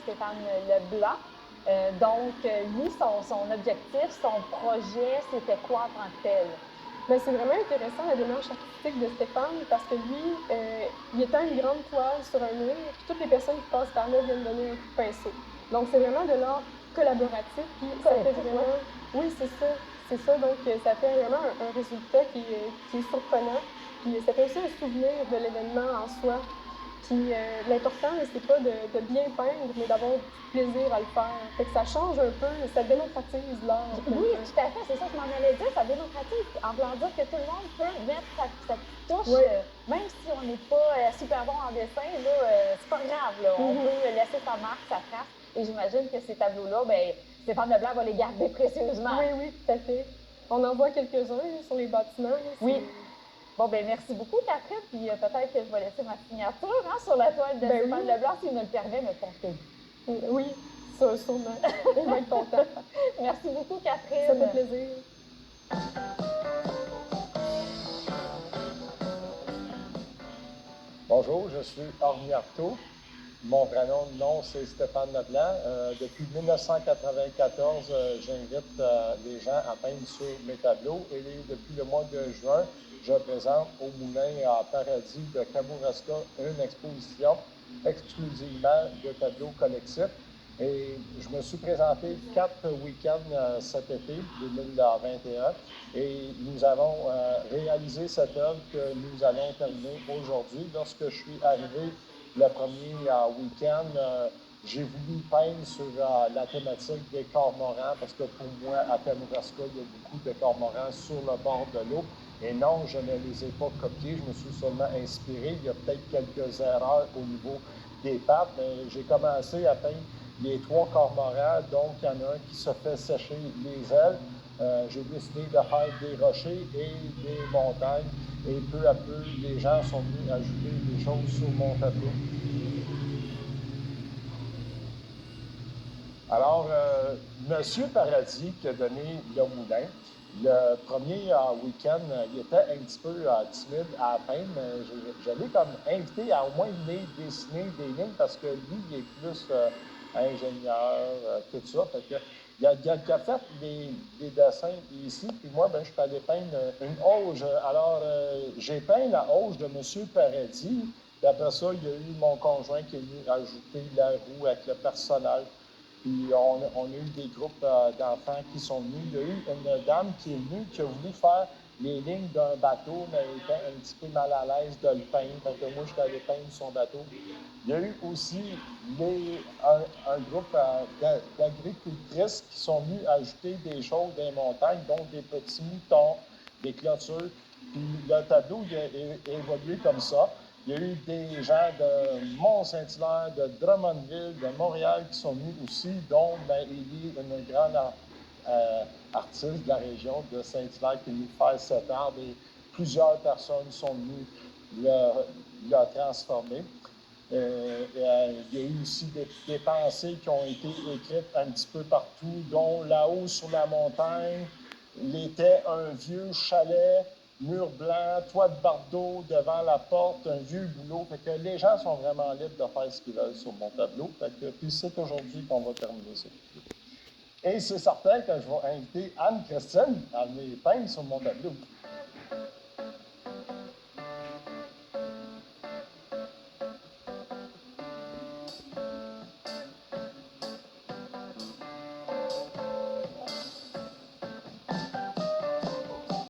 Stéphane Leblanc. Lui, son objectif, son projet, c'était quoi en tant que tel? Ben, c'est vraiment intéressant la démarche artistique de Stéphane parce que lui, il étend une grande toile sur un mur, puis toutes les personnes qui passent par là viennent donner un coup de pinceau. Donc, c'est vraiment de l'art collaboratif, puis ça fait vraiment... Oui, c'est ça, c'est ça. Donc, ça fait vraiment un résultat qui est surprenant, puis ça fait aussi un souvenir de l'événement en soi. Puis l'important, c'est pas de bien peindre, mais d'avoir du plaisir à le faire. Fait que ça change un peu, ça démocratise l'art. Oui, tout à fait, c'est ça que je m'en allais dire, ça démocratise, en voulant dire que tout le monde peut mettre sa petite touche, Oui. même si on n'est pas super bon en dessin, là, c'est pas grave, là, on peut laisser sa marque, sa trace, et j'imagine que ces tableaux-là, ben, Stéphane Leblanc va les garder précieusement. Oui, oui, tout à fait. On en voit quelques-uns là, sur les bâtiments. Là, oui. Bon, ben merci beaucoup, Catherine, puis peut-être que je vais laisser ma signature sur la toile de Stéphane Leblanc, s'il me le permet, mais je pense que oui. Oui, ça, sûrement. Il va être content. Merci beaucoup, Catherine. Ça fait plaisir. Bonjour, je suis Orny Artaud. Mon vrai nom, c'est Stéphane Leblanc. Depuis 1994, j'invite les gens à peindre sur mes tableaux et depuis le mois de juin, je présente au Moulin à Paradis de Kamouraska une exposition exclusivement de tableaux collectifs. Et je me suis présenté 4 week-ends cet été 2021 et nous avons réalisé cette œuvre que nous allons terminer aujourd'hui. Lorsque je suis arrivé le premier week-end, j'ai voulu peindre sur la thématique des cormorans parce que pour moi, à Kamouraska, il y a beaucoup de cormorans sur le bord de l'eau. Et non, je ne les ai pas copiés, je me suis seulement inspiré. Il y a peut-être quelques erreurs au niveau des pattes, mais j'ai commencé à peindre les 3 cormorans, donc il y en a un qui se fait sécher les ailes. J'ai décidé de faire des rochers et des montagnes, et peu à peu, les gens sont venus ajouter des choses sur mon tableau. Alors, Monsieur Paradis qui a donné le moulin, le premier week-end, il était un petit peu timide à peindre, mais j'avais comme invité à au moins venir dessiner des lignes parce que lui, il est plus ingénieur, tout ça. Fait que, il a fait des dessins ici, puis moi, ben, je suis allé peindre une auge. Alors, j'ai peint la auge de Monsieur Paradis, puis après ça, il y a eu mon conjoint qui est venu ajouter la roue avec le personnel. Puis on a eu des groupes d'enfants qui sont venus. Il y a eu une dame qui est venue, qui a voulu faire les lignes d'un bateau, mais elle était un petit peu mal à l'aise de le peindre. Donc moi, je suis allé peindre son bateau. Il y a eu aussi un groupe d'agricultrices qui sont venus ajouter des choses des montagnes, donc des petits moutons, des clôtures. Puis le tableau il a évolué comme ça. Il y a eu des gens de Mont-Saint-Hilaire, de Drummondville, de Montréal qui sont venus aussi, dont Élie, une grande artiste de la région de Saint-Hilaire qui est venue faire cet arbre et plusieurs personnes sont venues le transformer. Il y a eu aussi des pensées qui ont été écrites un petit peu partout, dont là-haut sur la montagne, il était un vieux chalet, mur blanc, toit de bardeau devant la porte, un vieux boulot. Fait que les gens sont vraiment libres de faire ce qu'ils veulent sur mon tableau. Fait que, puis c'est aujourd'hui qu'on va terminer ça. Et c'est certain que je vais inviter Anne-Christine à venir peindre sur mon tableau.